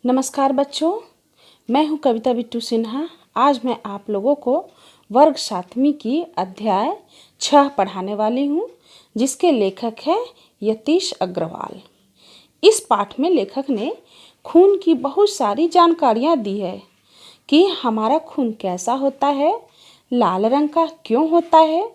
नमस्कार बच्चों, मैं हूं कविता बिट्टू सिन्हा। आज मैं आप लोगों को वर्ग 7वीं की अध्याय 6 पढ़ाने वाली हूं, जिसके लेखक है यतीश अग्रवाल। इस पाठ में लेखक ने खून की बहुत सारी जानकारियां दी है कि हमारा खून कैसा होता है, लाल रंग का क्यों होता है,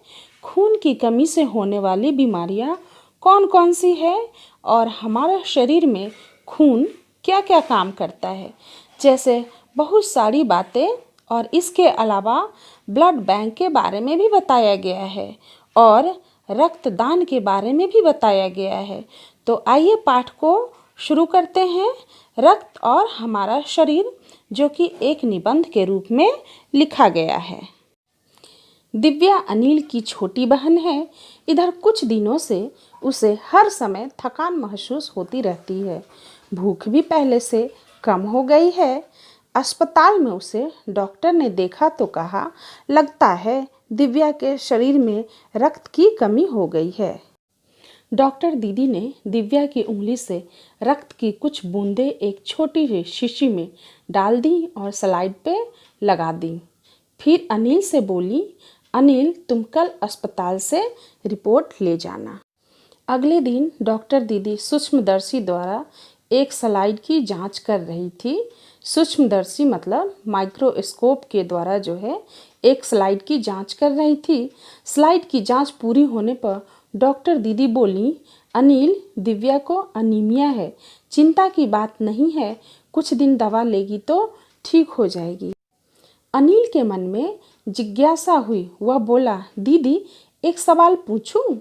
खून की कमी से होने वाली बीमारियां कौन कौन सी है और हमारे शरीर में खून क्या क्या काम करता है, जैसे बहुत सारी बातें। और इसके अलावा ब्लड बैंक के बारे में भी बताया गया है और रक्तदान के बारे में भी बताया गया है। तो आइए पाठ को शुरू करते हैं। रक्त और हमारा शरीर, जो कि एक निबंध के रूप में लिखा गया है। दिव्या अनिल की छोटी बहन है। इधर कुछ दिनों से उसे हर समय थकान महसूस होती रहती है। भूख भी पहले से कम हो गई है। अस्पताल में उसे डॉक्टर ने देखा तो कहा, लगता है दिव्या के शरीर में रक्त की कमी हो गई है। डॉक्टर दीदी ने दिव्या की उंगली से रक्त की कुछ बूंदें एक छोटी सी शीशी में डाल दी और स्लाइड पे लगा दी। फिर अनिल से बोली, अनिल तुम कल अस्पताल से रिपोर्ट ले जाना। अगले दिन डॉक्टर दीदी सूक्ष्मदर्शी द्वारा एक स्लाइड की जांच कर रही थी। सूक्ष्मदर्शी मतलब माइक्रोस्कोप के द्वारा जो है एक स्लाइड की जांच कर रही थी। स्लाइड की जांच पूरी होने पर डॉक्टर दीदी बोली, अनिल दिव्या को अनीमिया है, चिंता की बात नहीं है, कुछ दिन दवा लेगी तो ठीक हो जाएगी। अनिल के मन में जिज्ञासा हुई। वह बोला, दीदी एक सवाल पूछूं?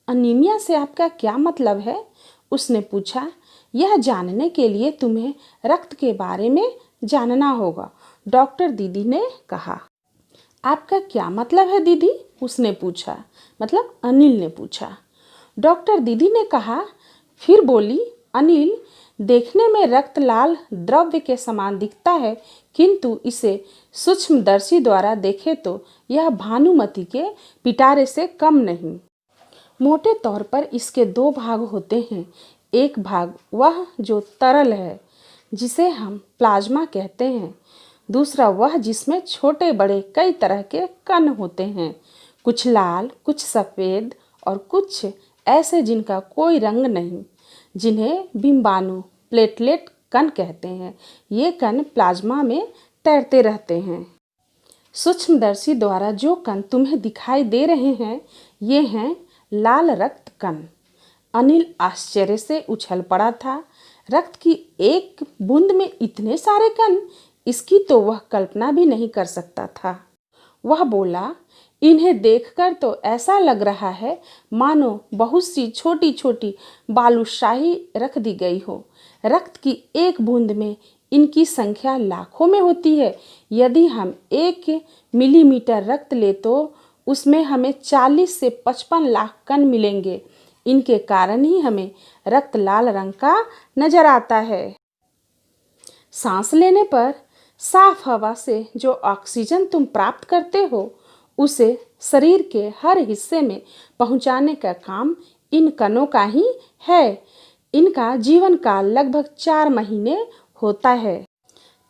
अनीमिया से आपका क्या मतलब है? उसने पूछा। यह जानने के लिए तुम्हें रक्त के बारे में जानना होगा, डॉक्टर दीदी ने कहा। आपका क्या मतलब है दीदी? उसने पूछा, मतलब अनिल ने पूछा। डॉक्टर दीदी ने कहा, फिर बोली, अनिल देखने में रक्त लाल द्रव्य के समान दिखता है, किंतु इसे सूक्ष्मदर्शी द्वारा देखे तो यह भानुमति के पिटारे से कम नहीं। मोटे तौर पर इसके दो भाग होते हैं। एक भाग वह जो तरल है, जिसे हम प्लाज्मा कहते हैं। दूसरा वह जिसमें छोटे बड़े कई तरह के कण होते हैं, कुछ लाल, कुछ सफ़ेद और कुछ ऐसे जिनका कोई रंग नहीं, जिन्हें बिंबाणु प्लेटलेट कण कहते हैं। ये कण प्लाज्मा में तैरते रहते हैं। सूक्ष्मदर्शी द्वारा जो कण तुम्हें दिखाई दे रहे हैं, ये हैं लाल रक्त कण। अनिल आश्चर्य से उछल पड़ा था। रक्त की एक बूंद में इतने सारे कण, इसकी तो वह कल्पना भी नहीं कर सकता था। वह बोला, इन्हें देखकर तो ऐसा लग रहा है मानो बहुत सी छोटी छोटी बालूशाही रख दी गई हो। रक्त की एक बूंद में इनकी संख्या लाखों में होती है। यदि हम 1 मिलीमीटर रक्त ले तो उसमें हमें 40 से 55 लाख कण मिलेंगे। इनके कारण ही हमें रक्त लाल रंग का नजर आता है। सांस लेने पर साफ हवा से जो ऑक्सीजन तुम प्राप्त करते हो, उसे शरीर के हर हिस्से में पहुंचाने का काम इन कणों का ही है। इनका जीवन काल लगभग 4 महीने होता है।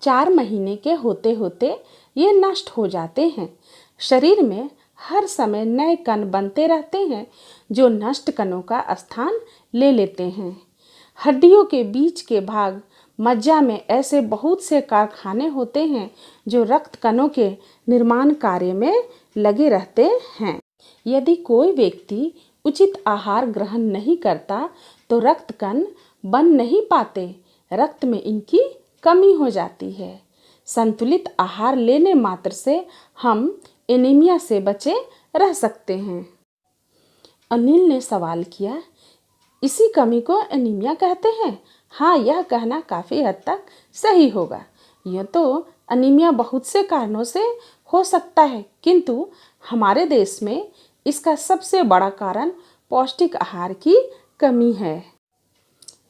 4 महीने के होते होते ये नष्ट हो जाते हैं। शरीर में हर समय नए कण बनते रहते हैं, जो नष्ट कणों का स्थान ले लेते हैं। हड्डियों के बीच के भाग मज्जा में ऐसे बहुत से कारखाने होते हैं, जो रक्त कणों के निर्माण कार्य में लगे रहते हैं। यदि कोई व्यक्ति उचित आहार ग्रहण नहीं करता तो रक्त कण बन नहीं पाते, रक्त में इनकी कमी हो जाती है। संतुलित आहार लेने मात्र से हम एनीमिया से बचे रह सकते हैं। अनिल ने सवाल किया, इसी कमी को एनीमिया कहते हैं? हाँ, यह कहना काफ़ी हद तक सही होगा। यह तो अनीमिया बहुत से कारणों से हो सकता है, किंतु हमारे देश में इसका सबसे बड़ा कारण पौष्टिक आहार की कमी है।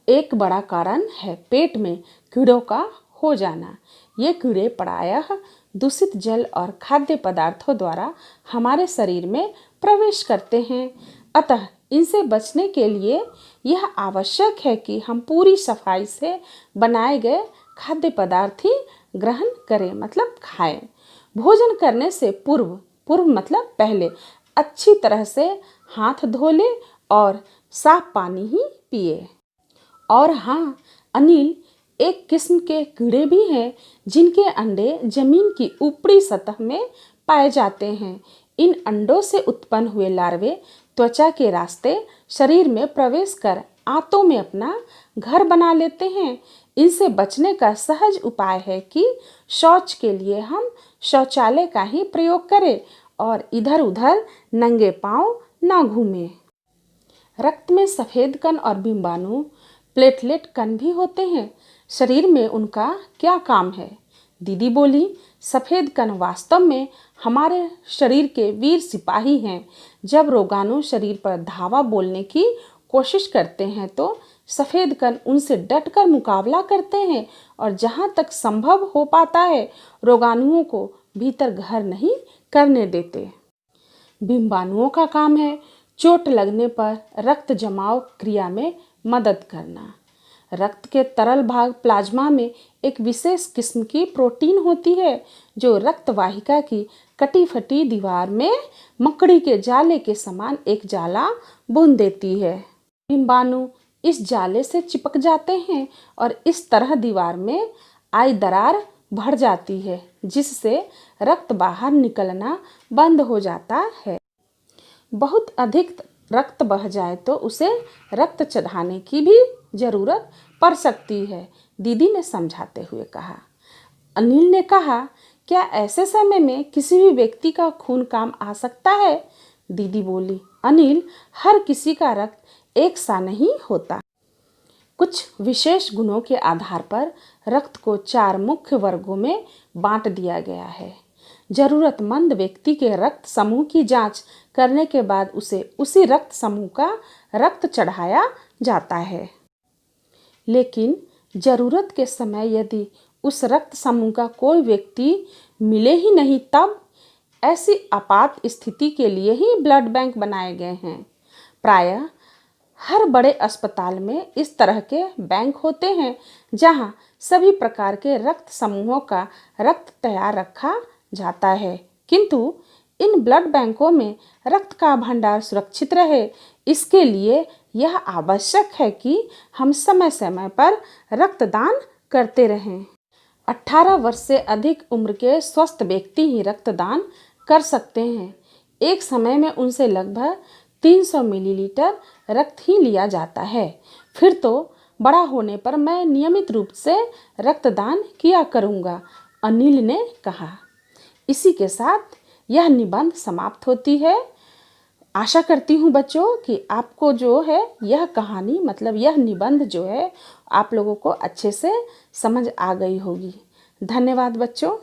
एक बड़ा कारण है पेट में कीड़ों का हो जाना। ये कीड़े प्रायः दूषित जल और खाद्य पदार्थों द्वारा हमारे शरीर में प्रवेश करते हैं। अतः इनसे बचने के लिए यह आवश्यक है कि हम पूरी सफाई से बनाए गए खाद्य पदार्थ ही ग्रहण करें, मतलब खाएं। भोजन करने से पूर्व, पूर्व मतलब पहले, अच्छी तरह से हाथ धो ले और साफ पानी ही पिए। और हाँ अनिल, एक किस्म के कीड़े भी हैं जिनके अंडे जमीन की ऊपरी सतह में पाए जाते हैं। इन अंडों से उत्पन्न हुए लार्वे त्वचा के रास्ते शरीर में प्रवेश कर आंतों में अपना घर बना लेते हैं। इनसे बचने का सहज उपाय है कि शौच के लिए हम शौचालय का ही प्रयोग करें और इधर उधर नंगे पांव ना घूमें। रक्त में सफ़ेद कण और बिंबाणु, प्लेटलेट कण भी होते हैं। शरीर में उनका क्या काम है? दीदी बोली, सफ़ेद कण वास्तव में हमारे शरीर के वीर सिपाही हैं। जब रोगाणु शरीर पर धावा बोलने की कोशिश करते हैं तो सफ़ेद कण उनसे डटकर मुकाबला करते हैं और जहाँ तक संभव हो पाता है रोगाणुओं को भीतर घर नहीं करने देते। बिंबाणुओं का काम है चोट लगने पर रक्त जमाव क्रिया में मदद करना। रक्त के तरल भाग प्लाज्मा में एक विशेष किस्म की प्रोटीन होती है जो रक्त वाहिका की कटी फटी दीवार में मकड़ी के जाले के समान एक जाला बुन देती है। बिंबाणु इस जाले से चिपक जाते हैं और इस तरह दीवार में आई दरार भर जाती है जिससे रक्त बाहर निकलना बंद हो जाता है। बहुत अधिक रक्त बह जाए तो उसे रक्त चढ़ाने की भी जरूरत पड़ सकती है, दीदी ने समझाते हुए कहा। अनिल ने कहा, क्या ऐसे समय में किसी भी व्यक्ति का खून काम आ सकता है? दीदी बोली, अनिल, हर किसी का रक्त एक सा नहीं होता। कुछ विशेष गुणों के आधार पर रक्त को 4 मुख्य वर्गों में बांट दिया गया है। जरूरतमंद व्यक्ति के रक्त समूह की जांच करने के बाद उसे उसी रक्त समूह का रक्त चढ़ाया जाता है। लेकिन जरूरत के समय यदि उस रक्त समूह का कोई व्यक्ति मिले ही नहीं, तब ऐसी आपात स्थिति के लिए ही ब्लड बैंक बनाए गए हैं। प्रायः हर बड़े अस्पताल में इस तरह के बैंक होते हैं जहां सभी प्रकार के रक्त समूहों का रक्त तैयार रखा जाता है। किंतु इन ब्लड बैंकों में रक्त का भंडार सुरक्षित रहे, इसके लिए यह आवश्यक है कि हम समय समय पर रक्तदान करते रहें। 18 वर्ष से अधिक उम्र के स्वस्थ व्यक्ति ही रक्तदान कर सकते हैं। एक समय में उनसे लगभग 300 मिलीलीटर रक्त ही लिया जाता है। फिर तो बड़ा होने पर मैं नियमित रूप से रक्तदान किया करूँगा, अनिल ने कहा। इसी के साथ यह निबंध समाप्त होती है। आशा करती हूँ बच्चों कि आपको जो है यह कहानी, मतलब यह निबंध जो है आप लोगों को अच्छे से समझ आ गई होगी। धन्यवाद बच्चों।